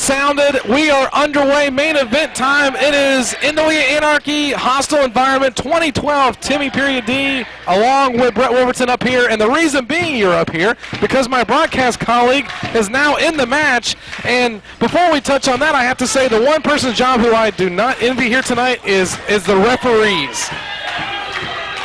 sounded. We are underway. Main event time. It is NWA Anarchy, Hostile Environment 2012. Timmy Period D along with Brett Wolverton up here. And the reason being you're up here because my broadcast colleague is now in the match. And before we touch on that, I have to say the one person's job who I do not envy here tonight is the referees.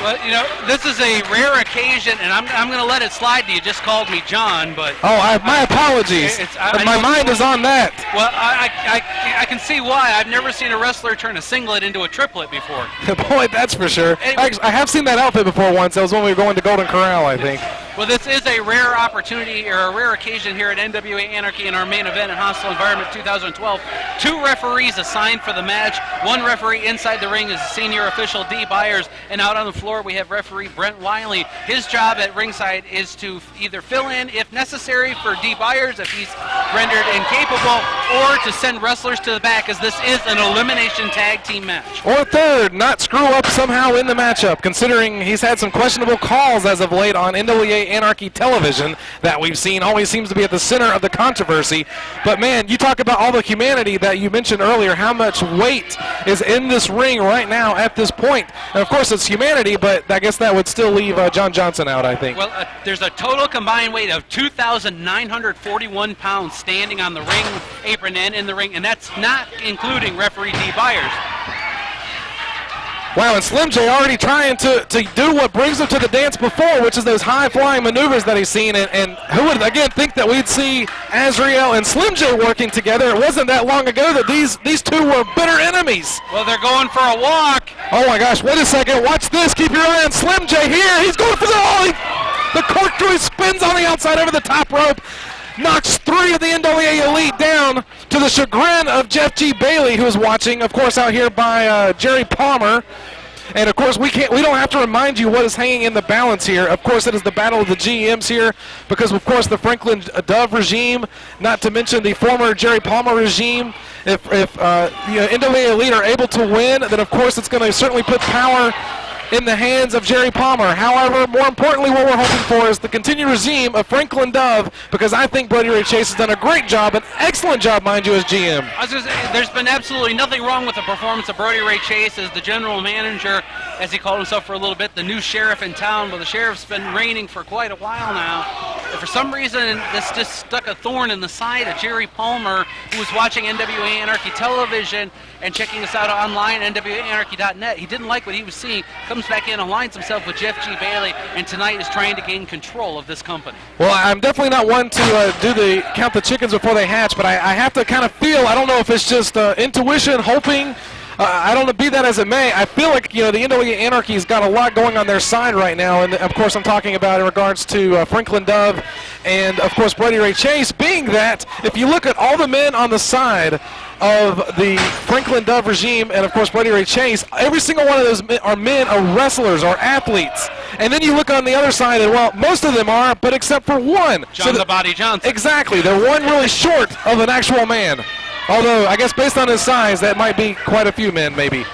Well, you know, this is a rare occasion, and I'm going to let it slide. You just called me John, but... Oh, my apologies. My mind is on that. Well, I can see why. I've never seen a wrestler turn a singlet into a triplet before. Boy, that's for sure. Anyway, I have seen that outfit before once. That was when we were going to Golden Corral, I think. Well, this is a rare opportunity, or a rare occasion here at NWA Anarchy in our main event in Hostile Environment 2012. 2 referees assigned for the match. 1 referee inside the ring is senior official Dee Byers, and out on the floor we have referee Brent Wiley. His job at ringside is to either fill in, if necessary, for Dee Byers if he's rendered incapable, or to send wrestlers to the back, as this is an elimination tag team match. Or third, not screw up somehow in the matchup, considering he's had some questionable calls as of late on NWA Anarchy television that we've seen. Always seems to be at the center of the controversy. But man, you talk about all the humanity that you mentioned earlier, how much weight is in this ring right now at this point. And of course it's humanity, but I guess that would still leave John Johnson out, I think. Well, there's a total combined weight of 2,941 pounds standing on the ring apron and in the ring, and that's not including referee Dee Byers. Wow, and Slim J already trying to do what brings him to the dance before, which is those high-flying maneuvers that he's seen. And who would, again, think that we'd see Azrael and Slim J working together? It wasn't that long ago that these two were bitter enemies. Well, they're going for a walk. Oh, my gosh, wait a second. Watch this. Keep your eye on Slim J here. He's going for the corkscrew spins on the outside over the top rope. Knocks 3 of the NWA Elite down to the chagrin of Jeff G. Bailey, who is watching, of course, out here by Jerry Palmer. And of course, we don't have to remind you what is hanging in the balance here. Of course, it is the battle of the GMs here, because of course the Franklin Dove regime, not to mention the former Jerry Palmer regime. If NWA Elite are able to win, then of course it's going to certainly put power in the hands of Jerry Palmer. However, more importantly, what we're hoping for is the continued regime of Franklin Dove, because I think Brody Ray Chase has done a great job, an excellent job, mind you, as GM. I was going to say, there's been absolutely nothing wrong with the performance of Brody Ray Chase as the general manager, as he called himself for a little bit, the new sheriff in town. But the sheriff's been reigning for quite a while now. And for some reason, this just stuck a thorn in the side of Jerry Palmer, who was watching NWA Anarchy television and checking us out online, NWAAnarchy.net. He didn't like what he was seeing, comes back in, aligns himself with Jeff G. Bailey, and tonight is trying to gain control of this company. Well, I'm definitely not one to do the count the chickens before they hatch, but I have to kind of feel, I don't know if it's just intuition, hoping, I don't know, be that as it may, I feel like, you know, the NWA Anarchy's got a lot going on their side right now, and of course I'm talking about in regards to Franklin Dove and of course Brody Ray Chase, being that if you look at all the men on the side of the Franklin Dove regime and of course Brody Ray Chase, every single one of those men are wrestlers, are athletes. And then you look on the other side and, well, most of them are, but except for one. John the Body Johnson. Exactly, they're one really short of an actual man. Although, I guess based on his size, that might be quite a few men, maybe.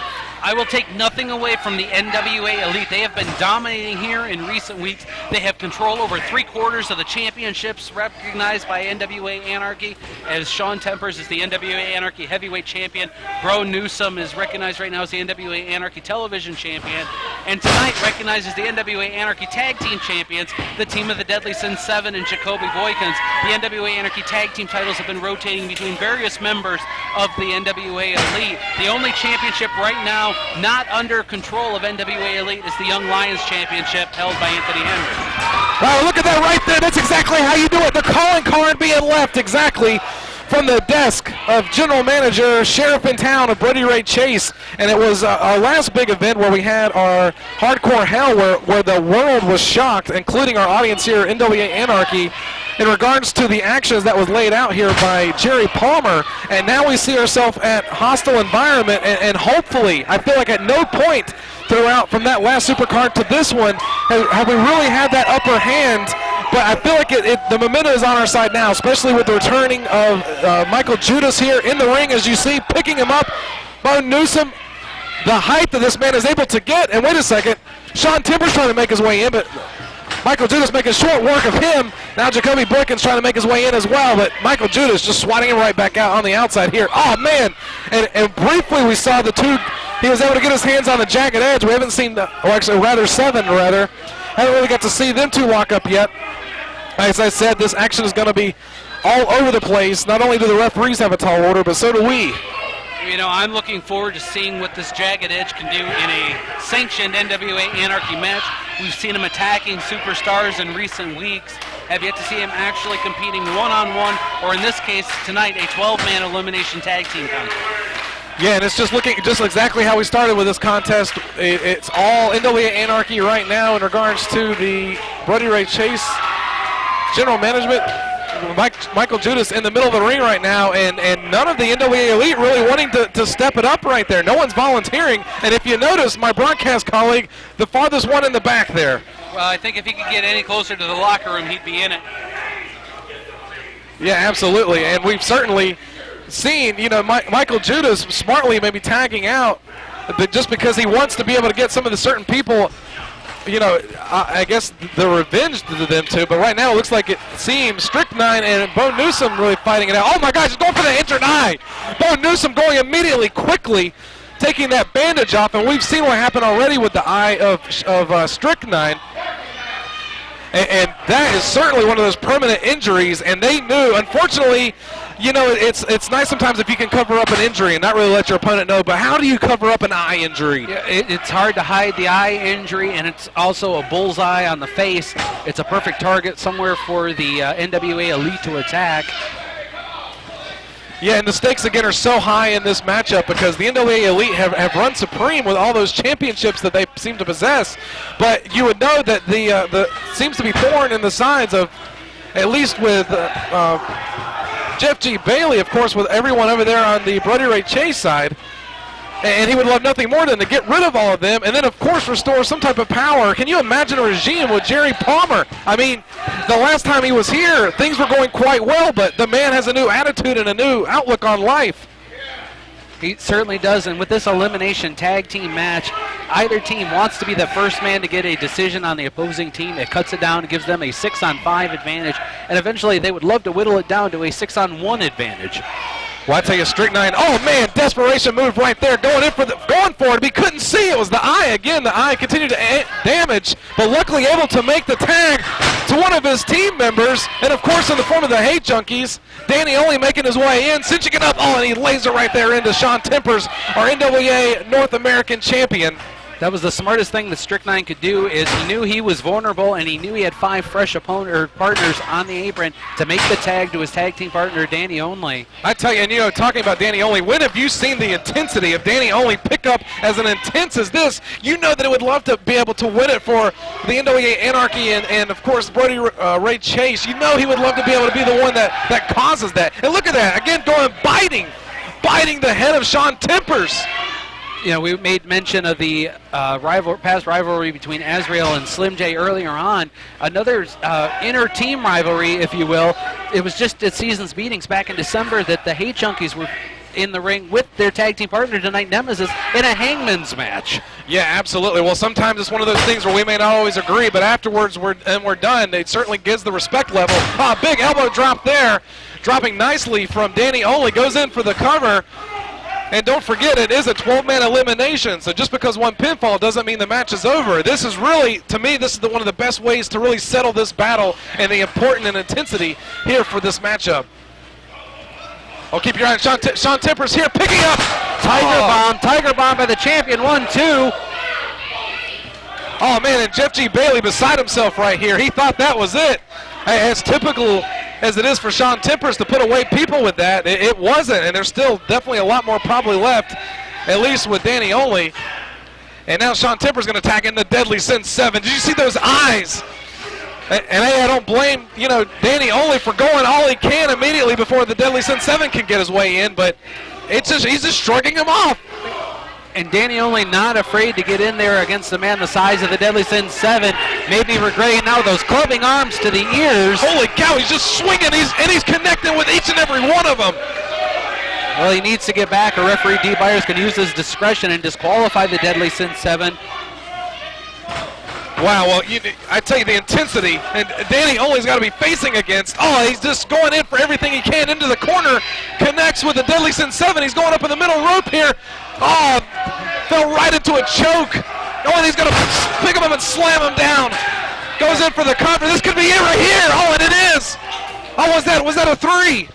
I will take nothing away from the NWA Elite. They have been dominating here in recent weeks. They have control over 3/4 of the championships recognized by NWA Anarchy, as Shawn Tempers is the NWA Anarchy heavyweight champion. Bro Newsom is recognized right now as the NWA Anarchy television champion. And tonight recognizes the NWA Anarchy tag team champions, the team of the Deadly Sin 7 and Jacoby Boykins. The NWA Anarchy tag team titles have been rotating between various members of the NWA Elite. The only championship right now not under control of NWA Elite is the Young Lions Championship held by Anthony Henry. Wow, look at that right there. That's exactly how you do it. The calling card being left exactly from the desk of General Manager, Sheriff in Town of Brody Ray Chase. And it was our last big event where we had our Hardcore Hell where the world was shocked, including our audience here at NWA Anarchy, in regards to the actions that was laid out here by Jerry Palmer. And now we see ourselves at Hostile Environment, and hopefully, I feel like at no point throughout from that last supercard to this one have we really had that upper hand. But I feel like the momentum is on our side now, especially with the returning of Michael Judas here in the ring, as you see, picking him up. Bo Newsom, the height that this man is able to get. And wait a second, Shawn Tempers trying to make his way in, but Michael Judas making short work of him. Now Jacoby Boykins trying to make his way in as well, but Michael Judas just swatting him right back out on the outside here. Oh, man. And briefly we saw the two. He was able to get his hands on the Jagged Edge. We haven't seen, Seven. Haven't really got to see them two lock up yet. As I said, this action is going to be all over the place. Not only do the referees have a tall order, but so do we. You know, I'm looking forward to seeing what this Jagged Edge can do in a sanctioned NWA Anarchy match. We've seen him attacking superstars in recent weeks. Have yet to see him actually competing one-on-one, or in this case, tonight, a 12-man elimination tag team contest. Yeah, and it's just looking just exactly how we started with this contest. It's all NWA Anarchy right now in regards to the Brody Ray Chase general management. Michael Judas in the middle of the ring right now, and none of the NWA Elite really wanting to step it up right there. No one's volunteering, and if you notice, my broadcast colleague, the farthest one in the back there. Well, I think if he could get any closer to the locker room, he'd be in it. Yeah, absolutely, and we've certainly seen, Michael Judas smartly maybe tagging out, but just because he wants to be able to get some of the certain people, I guess the revenge to them too. But right now it looks like it seems Stryknyn and Newsom really fighting it out. Oh my gosh, he's going for the injured eye. Newsom going immediately, quickly taking that bandage off, and we've seen what happened already with the eye of Stryknyn. And that is certainly one of those permanent injuries, and they knew, unfortunately, it's nice sometimes if you can cover up an injury and not really let your opponent know, but how do you cover up an eye injury? Yeah, it's hard to hide the eye injury, and it's also a bullseye on the face. It's a perfect target somewhere for the NWA Elite to attack. Yeah, and the stakes again are so high in this matchup because the NWA Elite have run supreme with all those championships that they seem to possess. But you would know that the seems to be thorn in the sides of, at least with Jeff G. Bailey, of course, with everyone over there on the Brody Ray Chase side. And he would love nothing more than to get rid of all of them and then, of course, restore some type of power. Can you imagine a regime with Jerry Palmer? I mean, the last time he was here, things were going quite well, but the man has a new attitude and a new outlook on life. He certainly does, and with this elimination tag team match, either team wants to be the first man to get a decision on the opposing team. It cuts it down, gives them a 6-on-5 advantage, and eventually they would love to whittle it down to a 6-on-1 advantage. Well, I tell you, Stryknyn, oh man, desperation move right there, going for it. But he couldn't see. It was the eye again. The eye continued to damage, but luckily able to make the tag to one of his team members, and of course in the form of the Hate Junkies, Dany only making his way in, cinching it up. Oh, and he lays it right there into Shawn Tempers, our NWA North American champion. That was the smartest thing that Stryknyn could do, is he knew he was vulnerable and he knew he had 5 fresh partners on the apron to make the tag to his tag team partner, Dany Only. I tell you, and talking about Dany Only, when have you seen the intensity of Dany Only pick up as an intense as this? You know that it would love to be able to win it for the NWA Anarchy and of course, Brody Ray Chase. You know he would love to be able to be the one that causes that. And look at that, again, biting the head of Shawn Tempers. We made mention of the past rivalry between Azrael and Slim J earlier on. Another inter-team rivalry, if you will. It was just at season's meetings back in December that the Hate Junkies were in the ring with their tag team partner tonight, Nemesis, in a hangman's match. Yeah, absolutely. Well, sometimes it's one of those things where we may not always agree, but afterwards we're done. It certainly gives the respect level. Big elbow drop there, dropping nicely from Dany Only, goes in for the cover. And don't forget, it is a 12-man elimination, so just because one pinfall doesn't mean the match is over. This is really, to me, this is one of the best ways to really settle this battle and the importance and intensity here for this matchup. Oh, keep your eye on Shawn Tempers here, picking up. Tiger bomb by the champion, 1-2. Oh, man, and Jeff G. Bailey beside himself right here. He thought that was it. Hey, as typical as it is for Shawn Tempers to put away people with that, it wasn't, and there's still definitely a lot more probably left, at least with Dany Only. And now Shawn Tempers going to attack in the Deadly Sin 7. Did you see those eyes? And hey, I don't blame, Dany Only for going all he can immediately before the Deadly Sin 7 can get his way in, but he's just shrugging him off. And Dany Only not afraid to get in there against a man the size of the Deadly Sin 7. Maybe regretting now those clubbing arms to the ears. Holy cow, he's just swinging, and he's connecting with each and every one of them. Well, he needs to get back, or referee Dee Byers can use his discretion and disqualify the Deadly Sin 7. Wow, well, I tell you, the intensity, and Dany only's got to be facing against. Oh, he's just going in for everything he can into the corner. Connects with the Deadly Sin 7. He's going up in the middle rope here. Oh, fell right into a choke. Oh, and he's going to pick him up and slam him down. Goes in for the cover. This could be it right here. Oh, and it is. Oh, was that a 3?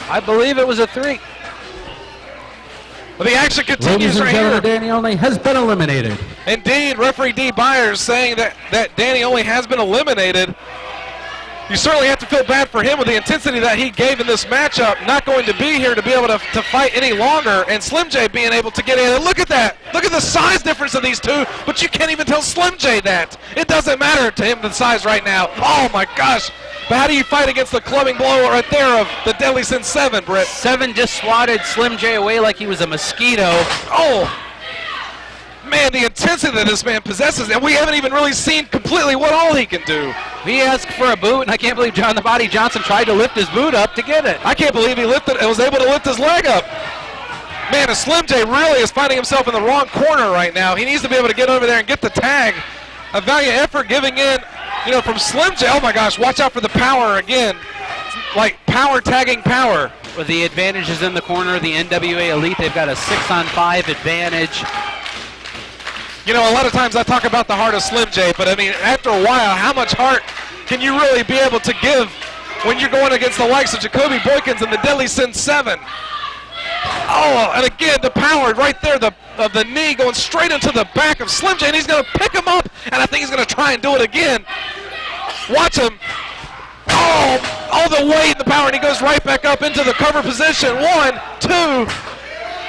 I believe it was a 3. Well, the action continues right here. Dany only has been eliminated. Indeed, referee Dee Byers saying that Dany only has been eliminated. You certainly have to feel bad for him with the intensity that he gave in this matchup. Not going to be here to be able to fight any longer, and Slim J being able to get in. And look at that. Look at the size difference of these two, but you can't even tell Slim J that. It doesn't matter to him the size right now. Oh, my gosh. But how do you fight against the clubbing blow right there of the Deadly Sin 7, Britt? 7 just swatted Slim J away like he was a mosquito. Oh, man, the intensity that this man possesses, and we haven't even really seen completely what all he can do. He asked for a boot, and I can't believe John the Body Johnson tried to lift his boot up to get it. I can't believe he was able to lift his leg up. Man, a Slim J really is finding himself in the wrong corner right now. He needs to be able to get over there and get the tag. A valiant effort giving in, from Slim J. Oh my gosh, watch out for the power again. Like power tagging power. With the advantages in the corner, the NWA Elite, they've got a 6-on-5 advantage. A lot of times I talk about the heart of Slim J, but I mean, after a while, how much heart can you really be able to give when you're going against the likes of Jacoby, Boykins, and the Deadly Sin 7? Oh, and again, the power right there of the knee going straight into the back of Slim J, and he's going to pick him up, and I think he's going to try and do it again. Watch him. Oh, all the weight and the power, and he goes right back up into the cover position. 1, 2.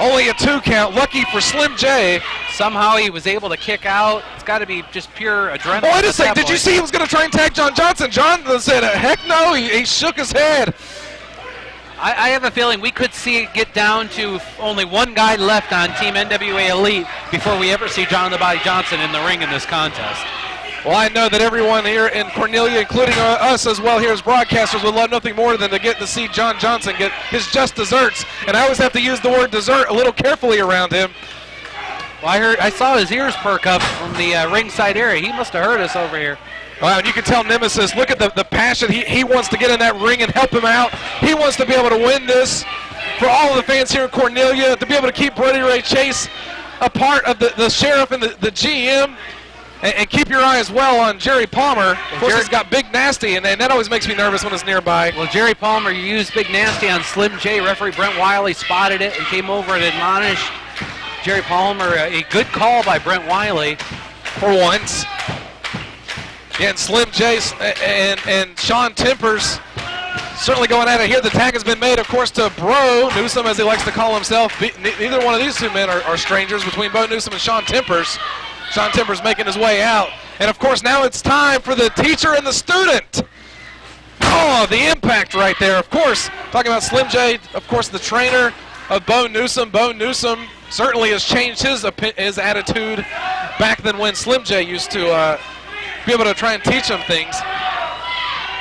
Only a 2 count. Lucky for Slim J. Somehow he was able to kick out. It's got to be just pure adrenaline. Oh, wait a second. Did you see he was going to try and tag John Johnson? John said, heck no. He shook his head. I have a feeling we could see it get down to only one guy left on Team NWA Elite before we ever see John the Body Johnson in the ring in this contest. Well, I know that everyone here in Cornelia, including us as well here as broadcasters, would love nothing more than to get to see John Johnson get his just desserts. And I always have to use the word dessert a little carefully around him. Well, I saw his ears perk up from the ringside area. He must have heard us over here. Wow, and you can tell Nemesis, look at the passion. He wants to get in that ring and help him out. He wants to be able to win this for all of the fans here in Cornelia, to be able to keep Brody Ray Chase a part of the sheriff and the GM. And keep your eye as well on Jerry Palmer. Of course, he's got Big Nasty, and that always makes me nervous when it's nearby. Well, Jerry Palmer used Big Nasty on Slim J. Referee Brent Wiley spotted it and came over and admonished Jerry Palmer. A good call by Brent Wiley. For once. Yeah, and Slim J and Shawn Tempers certainly going at it here. The tag has been made, of course, to Bro Newsom, as he likes to call himself. Neither one of these two men are strangers between Bo Newsom and Shawn Tempers. Shawn Tempers making his way out. And, of course, now it's time for the teacher and the student. Oh, the impact right there. Of course, talking about Slim J, of course, the trainer of Bo Newsom. Bo Newsom certainly has changed his attitude back than when Slim J used to be able to try and teach him things.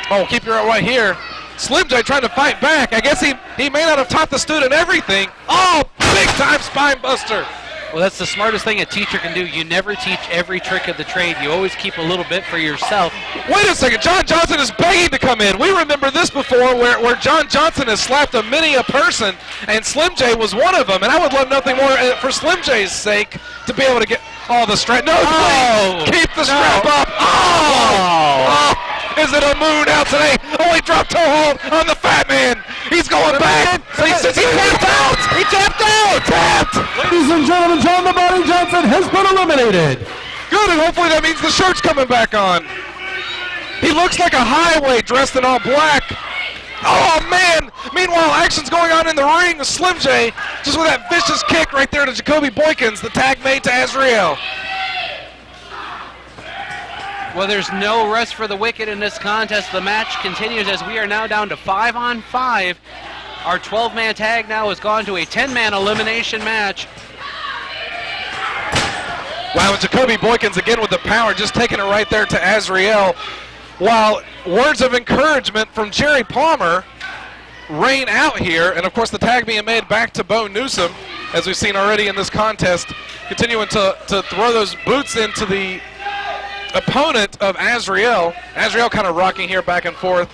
Oh, keep your eye right here. Slim J trying to fight back. I guess he may not have taught the student everything. Oh, big-time spine buster. Well, that's the smartest thing a teacher can do. You never teach every trick of the trade. You always keep a little bit for yourself. Wait a second. John Johnson is begging to come in. We remember this before where John Johnson has slapped many a person, and Slim J was one of them. And I would love nothing more for Slim J's sake to be able to get the strap. No, please. Keep the strap up. Oh. Is it a moon out today? Oh, he dropped toe hold on the fat man. He's going back. He tapped out. He tapped out. Tapped. Ladies and gentlemen, John the Body Johnson has been eliminated. Good, and hopefully that means the shirt's coming back on. He looks like a highway dressed in all black. Oh, man. Meanwhile, action's going on in the ring with Slim J, just with that vicious kick right there to Jacoby Boykins, the tag made to Azrael. Well, there's no rest for the wicked in this contest. The match continues as we are now down to 5-on-5. Our 12-man tag now has gone to a 10-man elimination match. Wow, and Jacoby Boykins again with the power, just taking it right there to Azrael. While words of encouragement from Jerry Palmer rain out here, and of course the tag being made back to Bo Newsom, as we've seen already in this contest, continuing to throw those boots into the opponent of Azrael. Azrael kind of rocking here back and forth.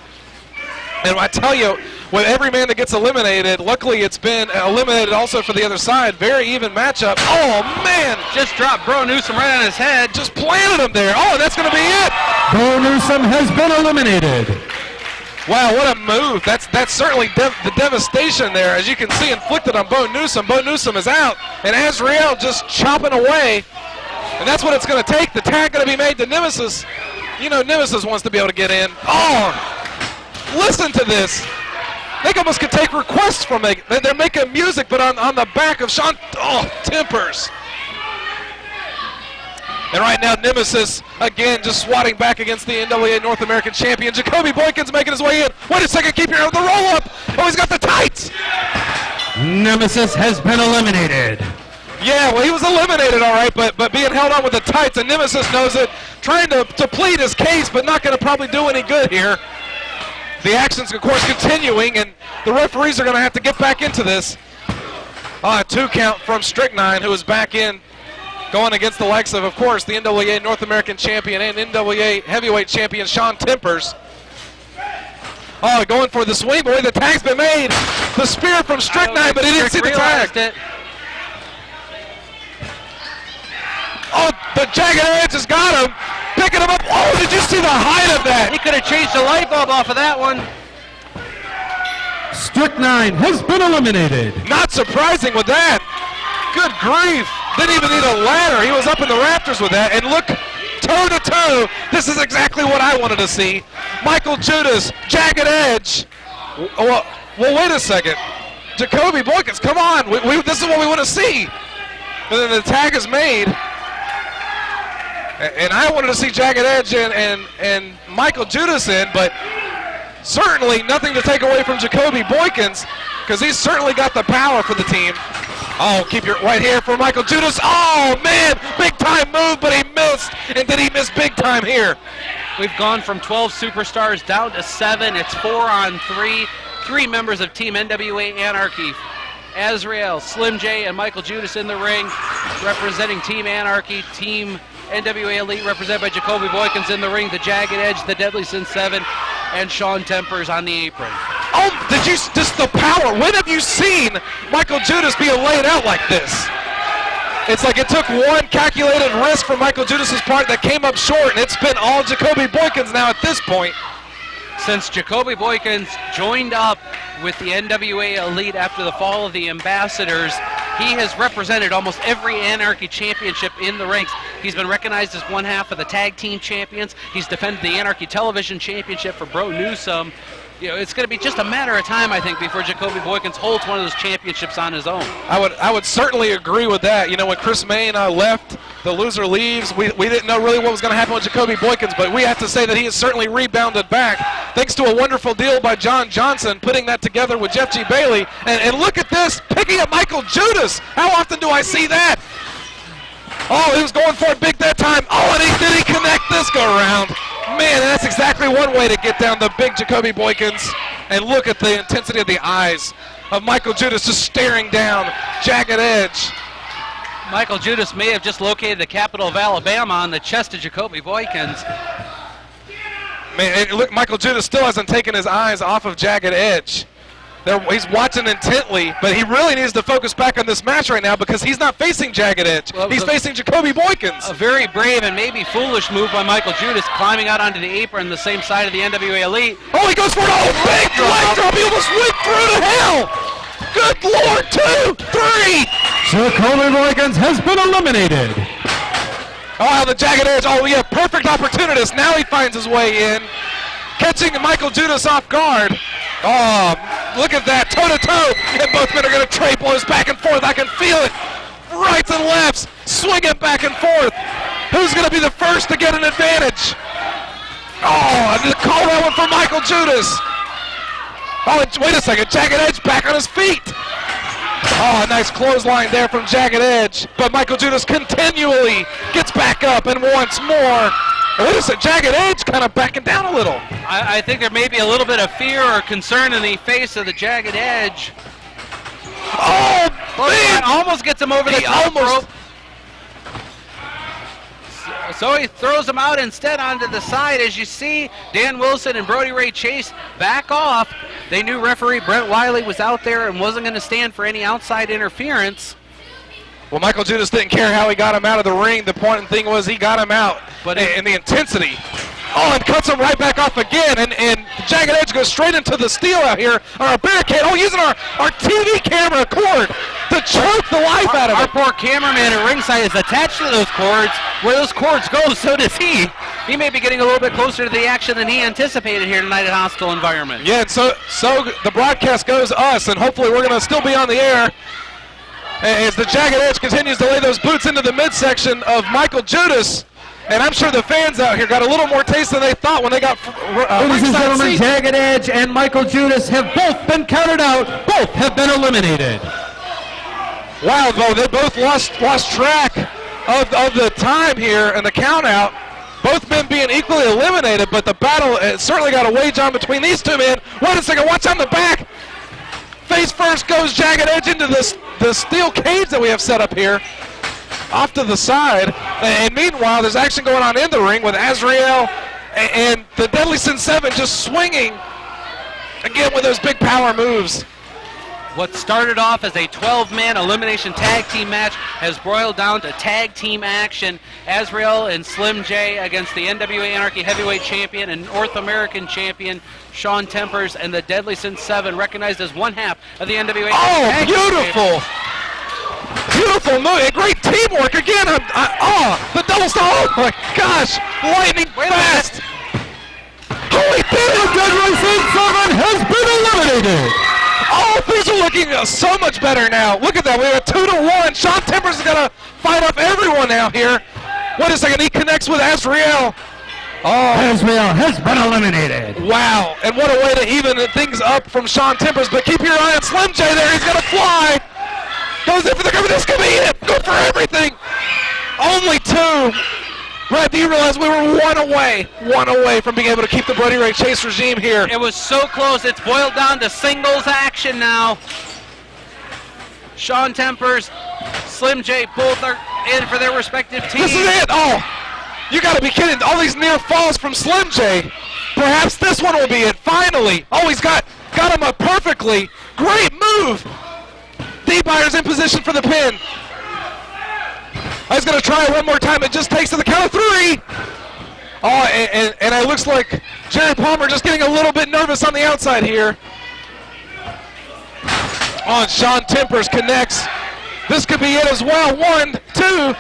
And I tell you, with every man that gets eliminated, luckily it's been eliminated also for the other side. Very even matchup. Oh, man. Just dropped Bro Newsom right on his head. Just planted him there. Oh, that's going to be it. Bro Newsom has been eliminated. Wow, what a move. That's certainly the devastation there, as you can see, inflicted on Bo Newsom. Bo Newsom is out, and Azrael just chopping away. And that's what it's going to take. The tag going to be made to Nemesis. You know, Nemesis wants to be able to get in. Oh, listen to this. They almost could take requests from it. They're making music, but on the back of Shawn. Oh, tempers. And right now, Nemesis, again, just swatting back against the NWA North American champion. Jacoby Boykins making his way in. Wait a second, keep your eye on the roll-up. Oh, he's got the tights. Nemesis has been eliminated. Yeah, well, he was eliminated, all right, but being held on with the tights, and Nemesis knows it, trying to plead his case, but not going to probably do any good here. The action's, of course, continuing, and the referees are going to have to get back into this. A 2 count from Stryknyn, who is back in, going against the likes of course, the NWA North American champion and NWA heavyweight champion, Shawn Tempers. Oh, going for the swing, boy, the tag's been made. The spear from Stryknyn, but he didn't see the tag. Oh, the Jagged Edge has got him. Picking him up. Oh, did you see the height of that? He could have changed the light bulb off of that one. Stryknyn has been eliminated. Not surprising with that. Good grief. Didn't even need a ladder. He was up in the rafters with that. And look, toe to toe. This is exactly what I wanted to see. Michael Judas, Jagged Edge. Well, wait a second. Jacoby Boykins, come on. This is what we want to see. And then the tag is made. And I wanted to see Jagged Edge and Michael Judas in, but certainly nothing to take away from Jacoby Boykins, because he's certainly got the power for the team. Oh, keep your right here for Michael Judas. Oh, man, big time move, but he missed. And did he miss big time here? We've gone from 12 superstars down to 7. It's 4-on-3. 3 members of Team NWA Anarchy. Azrael, Slim J, and Michael Judas in the ring, representing Team Anarchy. Team NWA Elite, represented by Jacoby Boykins in the ring. The Jagged Edge, the Deadly Sin 7, and Shawn Tempers on the apron. Oh, did you, just the power. When have you seen Michael Judas being laid out like this? It's like it took one calculated risk from Michael Judas's part that came up short, and it's been all Jacoby Boykins now at this point. Since Jacoby Boykins joined up with the NWA Elite after the fall of the Ambassadors, he has represented almost every Anarchy championship in the ranks. He's been recognized as one half of the tag team champions. He's defended the Anarchy Television Championship for Bro Newsom. You know, it's going to be just a matter of time, I think, before Jacoby Boykins holds one of those championships on his own. I would certainly agree with that. You know, when Chris May and I left, the loser leaves, we didn't know really what was going to happen with Jacoby Boykins, but we have to say that he has certainly rebounded back, thanks to a wonderful deal by John Johnson, putting that together with Jeff G. Bailey. And look at this, picking up Michael Judas. How often do I see that? Oh, he was going for it big that time. Oh, and did he connect this go around? Man, that's exactly one way to get down the big Jacoby Boykins. And look at the intensity of the eyes of Michael Judas just staring down Jagged Edge. Michael Judas may have just located the capital of Alabama on the chest of Jacoby Boykins. Man, and look, Michael Judas still hasn't taken his eyes off of Jagged Edge. He's watching intently, but he really needs to focus back on this match right now because he's not facing Jagged Edge. Well, he's facing Jacoby Boykins. A very brave and maybe foolish move by Michael Judas, climbing out onto the apron the same side of the NWA Elite. Oh, he goes for it. Oh, big leg drop. He almost went through to hell. Good Lord, 2, 3. Jacoby Boykins has been eliminated. Oh, the Jagged Edge. Oh, yeah, perfect opportunist. Now he finds his way in, catching Michael Judas off guard. Oh, look at that, toe-to-toe, and both men are going to trade blows back and forth. I can feel it. Rights and lefts, swinging back and forth. Who's going to be the first to get an advantage? Oh, and the call that one for Michael Judas. Oh, wait a second, Jagged Edge back on his feet. Oh, a nice clothesline there from Jagged Edge, but Michael Judas continually gets back up and once more. Wait a second, Jagged Edge kind of backing down a little. I think there may be a little bit of fear or concern in the face of the Jagged Edge. Oh, man! Almost gets him over the top rope. So he throws him out instead onto the side. As you see, Dan Wilson and Brody Ray Chase back off. They knew referee Brent Wiley was out there and wasn't going to stand for any outside interference. Well, Michael Judas didn't care how he got him out of the ring. The important thing was he got him out. But and the intensity. Oh, and cuts him right back off again. And Jagged Edge goes straight into the steel out here. Our barricade. Oh, using our TV camera cord to choke the life out of Our it. poor cameraman at ringside is attached to those cords. Where those cords go, so does he. He may be getting a little bit closer to the action than he anticipated here tonight at Hostile Environment. Yeah, and so the broadcast goes us, and hopefully we're going to still be on the air as the Jagged Edge continues to lay those boots into the midsection of Michael Judas. And I'm sure the fans out here got a little more taste than they thought when they got Ladies and gentlemen, Jagged Edge and Michael Judas have both been counted out. Both have been eliminated. Wow, though, they both lost track of the time here and the count out. Both men being equally eliminated, but the battle certainly got a wage on between these two men. Wait a second, watch on the back. Face first goes Jagged Edge into the steel cage that we have set up here. Off to the side, and meanwhile there's action going on in the ring with Azrael and the Deadly Sin 7 just swinging again with those big power moves. What started off as a 12-man elimination tag team match has broiled down to tag team action. Azrael and Slim J against the NWA Anarchy Heavyweight Champion and North American Champion Shawn Tempers and the Deadly Sin 7, recognized as one half of the NWA. Oh, beautiful! Beautiful move, and great teamwork again. The double stomp. Oh my gosh, lightning fast. Holy The Deadly Sin 7 has been eliminated. Oh, things are looking so much better now. Look at that, we have a 2-1. Shawn Tempers is gonna fight off everyone out here. Wait a second, he connects with Azrael. Oh, Azrael has been eliminated. wow, and what a way to even things up from Shawn Tempers, but keep your eye on Slim J there, he's gonna fly. Goes in for the cover, this could be it. Go for everything. Only two. Brad, do you realize we were one away from being able to keep the Brody Ray Chase regime here? It was so close, it's boiled down to singles action now. Shawn Tempers, Slim J, both are in for their respective teams. This is it. Oh, you got to be kidding. All these near falls from Slim J. Perhaps this one will be it. Finally. Oh, he's got him up perfectly. Great move. Dee Byers in position for the pin. He's going to try it one more time. It just takes to the count of 3. Oh, and it looks like Jerry Palmer just getting a little bit nervous on the outside here. Oh, and Shawn Tempers connects. This could be it as well. 1, 2.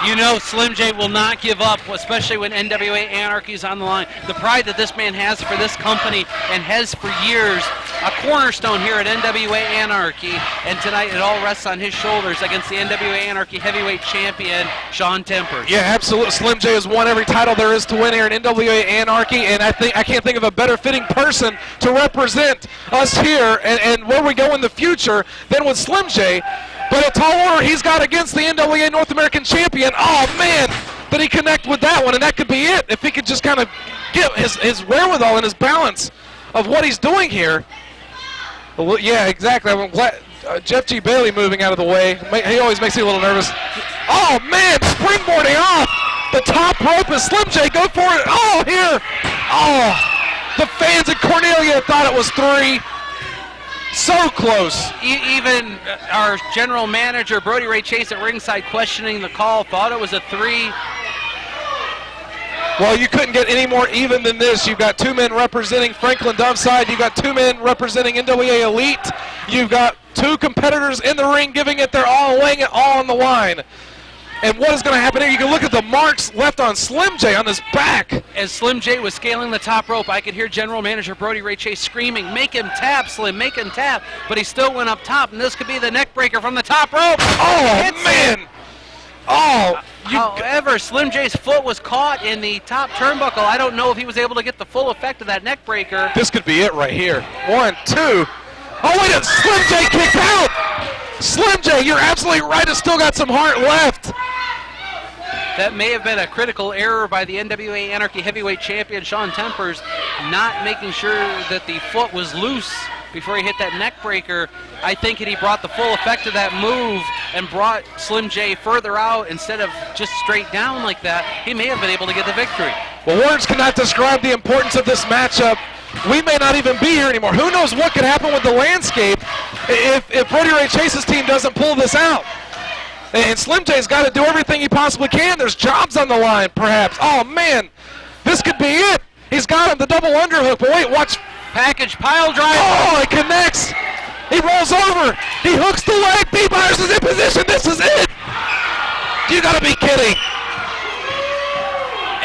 You know Slim J will not give up, especially when NWA Anarchy is on the line. The pride that this man has for this company and has for years, a cornerstone here at NWA Anarchy, and tonight it all rests on his shoulders against the NWA Anarchy Heavyweight Champion, Shawn Tempers. Yeah, absolutely. Slim J has won every title there is to win here in NWA Anarchy, and I can't think of a better fitting person to represent us here and where we go in the future than with Slim J. But a tall order he's got against the NWA North American Champion. Oh, man, did he connect with that one? And that could be it if he could just kind of get his wherewithal and his balance of what he's doing here. Well, yeah, exactly. I'm glad Jeff G. Bailey moving out of the way. He always makes me a little nervous. Oh, man, springboarding off the top rope is Slim J. Go for it. Oh, here. Oh, the fans at Cornelia thought it was 3. So close. Even our general manager, Brody Ray Chase, at ringside questioning the call, thought it was a 3. Well, you couldn't get any more even than this. You've got 2 men representing Franklin Dump's side. You've got 2 men representing NWA Elite. You've got 2 competitors in the ring giving it their all, laying it all on the line. And what is going to happen here? You can look at the marks left on Slim J on his back. As Slim J was scaling the top rope, I could hear General Manager Brody Ray Chase screaming, "Make him tap, Slim, make him tap." But he still went up top, and this could be the neck breaker from the top rope. Oh, man. Oh. However, Slim J's foot was caught in the top turnbuckle. I don't know if he was able to get the full effect of that neck breaker. This could be it right here. 1, 2. Oh, wait, Slim J kicked out. Slim J, you're absolutely right. It's still got some heart left. That may have been a critical error by the NWA Anarchy Heavyweight Champion, Shawn Tempers, not making sure that the foot was loose before he hit that neck breaker, I think that he brought the full effect of that move and brought Slim J further out instead of just straight down like that, he may have been able to get the victory. Well, words cannot describe the importance of this matchup. We may not even be here anymore. Who knows what could happen with the landscape if Brody Ray Chase's team doesn't pull this out. And Slim J's got to do everything he possibly can. There's jobs on the line, perhaps. Oh, man, this could be it. He's got him, the double underhook, but wait, watch. Package pile drive. Oh, it connects. He rolls over. He hooks the leg. Dee Byers is in position. This is it. You got to be kidding.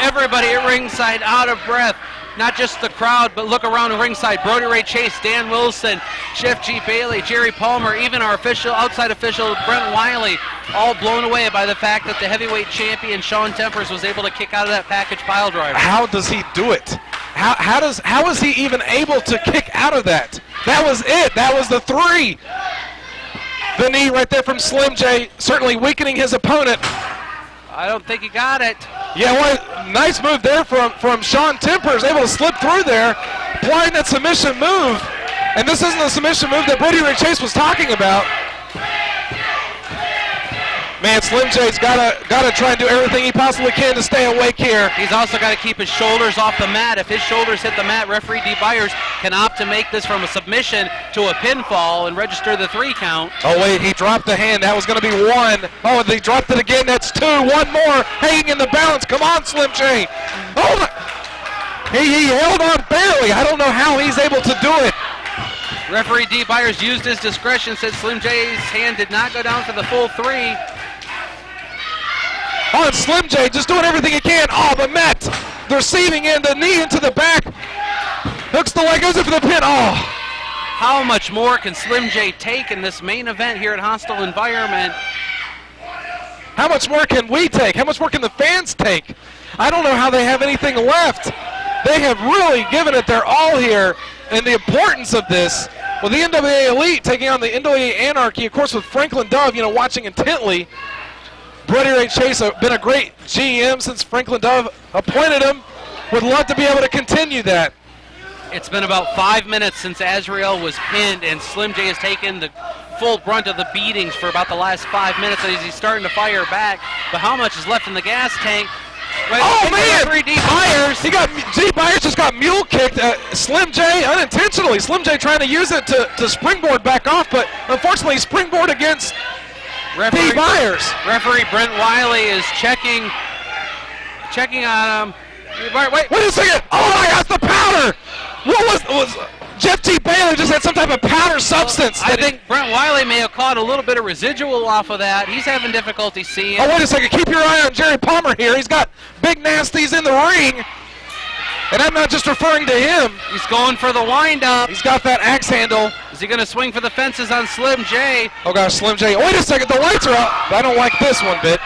Everybody at ringside out of breath. Not just the crowd, but look around ringside. Brody Ray Chase, Dan Wilson, Chef G. Bailey, Jerry Palmer, even our outside official, Brent Wiley, all blown away by the fact that the heavyweight champion, Shawn Tempers, was able to kick out of that package pile driver. How does he do it? How is he even able to kick out of that? That was it. That was the three. The knee right there from Slim J, certainly weakening his opponent. I don't think he got it. Yeah, well, nice move there from Shawn Tempers, able to slip through there, applying that submission move. And this isn't the submission move that Brody Ray Chase was talking about. Man, Slim J's gotta try and do everything he possibly can to stay awake here. He's also got to keep his shoulders off the mat. If his shoulders hit the mat, referee Dee Byers can opt to make this from a submission to a pinfall and register the 3 count. Oh wait, he dropped the hand. That was going to be 1. Oh, they dropped it again. That's 2. 1 more, hanging in the balance. Come on, Slim J. Oh my! He held on barely. I don't know how he's able to do it. Referee Dee Byers used his discretion, said Slim J's hand did not go down for the full 3. On Slim J, just doing everything he can. Oh, the mat, the receiving end, the knee into the back. Hooks the leg, goes in for the pin. Oh. How much more can Slim J take in this main event here at Hostile Environment? How much more can we take? How much more can the fans take? I don't know how they have anything left. They have really given it their all here. And the importance of this, with the NWA Elite taking on the NWA Anarchy, of course with Franklin Dove, watching intently. Brody Ray Chase has been a great GM since Franklin Dove appointed him. Would love to be able to continue that. It's been about 5 minutes since Azrael was pinned, and Slim J has taken the full brunt of the beatings for about the last 5 minutes as he's starting to fire back. But how much is left in the gas tank? Right, oh, man! Dee Byers. Dee Byers just got mule kicked. Slim J unintentionally. Slim J trying to use it to springboard back off, but unfortunately springboard against Dee Byers. Referee Brent Wiley is checking on him. Wait a second! Oh my gosh, the powder! What was Jeff T. Bailey just had some type of powder substance? I think Brent Wiley may have caught a little bit of residual off of that. He's having difficulty seeing. Oh, wait a second. Keep your eye on Jerry Palmer here. He's got big nasties in the ring. And I'm not just referring to him. He's going for the wind-up. He's got that axe handle. Is he going to swing for the fences on Slim J? Oh, gosh, Slim J. Wait a second. The lights are out. I don't like this one bit.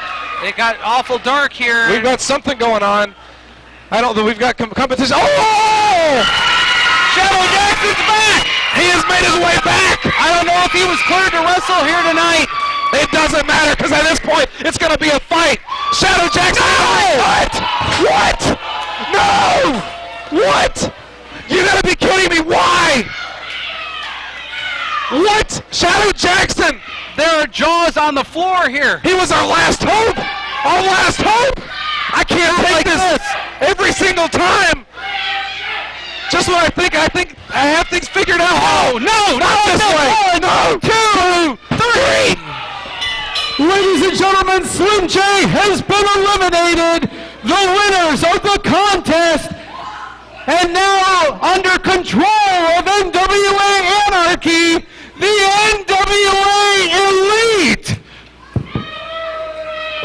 It got awful dark here. We've got something going on. We've got competition. Oh! Shadow Jackson's back! He has made his way back! I don't know if he was cleared to wrestle here tonight. It doesn't matter, because at this point, it's going to be a fight. Shadow Jackson! No! What? No! What? You got to be kidding me. Why? What? Shadow Jackson! There are jaws on the floor here. He was our last hope! Our last hope! I can't take this every single time. Just when I think I have things figured out. Oh, no, not this way. No, 2, 3. Ladies and gentlemen, Slim J has been eliminated. The winners of the contest, and now under control of NWA Anarchy, the NWA Elite.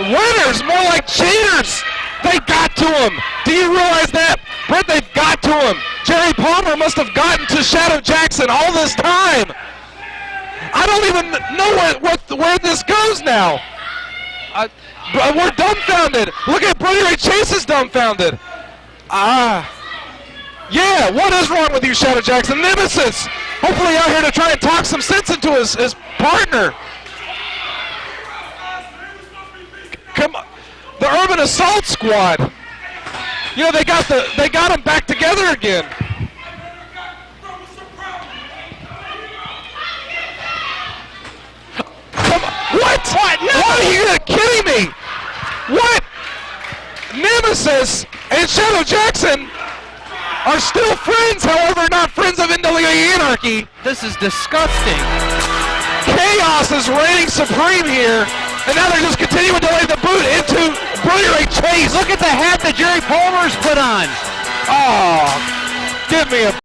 Winners, more like cheaters. They got to him. Do you realize that? Brett, they've got to him. Jerry Palmer must have gotten to Shadow Jackson all this time. I don't even know where this goes now. We're dumbfounded. Look at Brody Ray Chase is dumbfounded. Yeah, what is wrong with you, Shadow Jackson? Nemesis, hopefully out here to try and talk some sense into his partner. Come on. The Urban Assault Squad. They got him back together again. What? What? No. What? Are you kidding me? What? Nemesis and Shadow Jackson are still friends, however, not friends of NWA Anarchy. This is disgusting. Chaos is reigning supreme here, and now they're just continuing to lay the boot into Brilliant Ray Chase. Look at the hat that Jerry Palmer's put on. Oh, give me a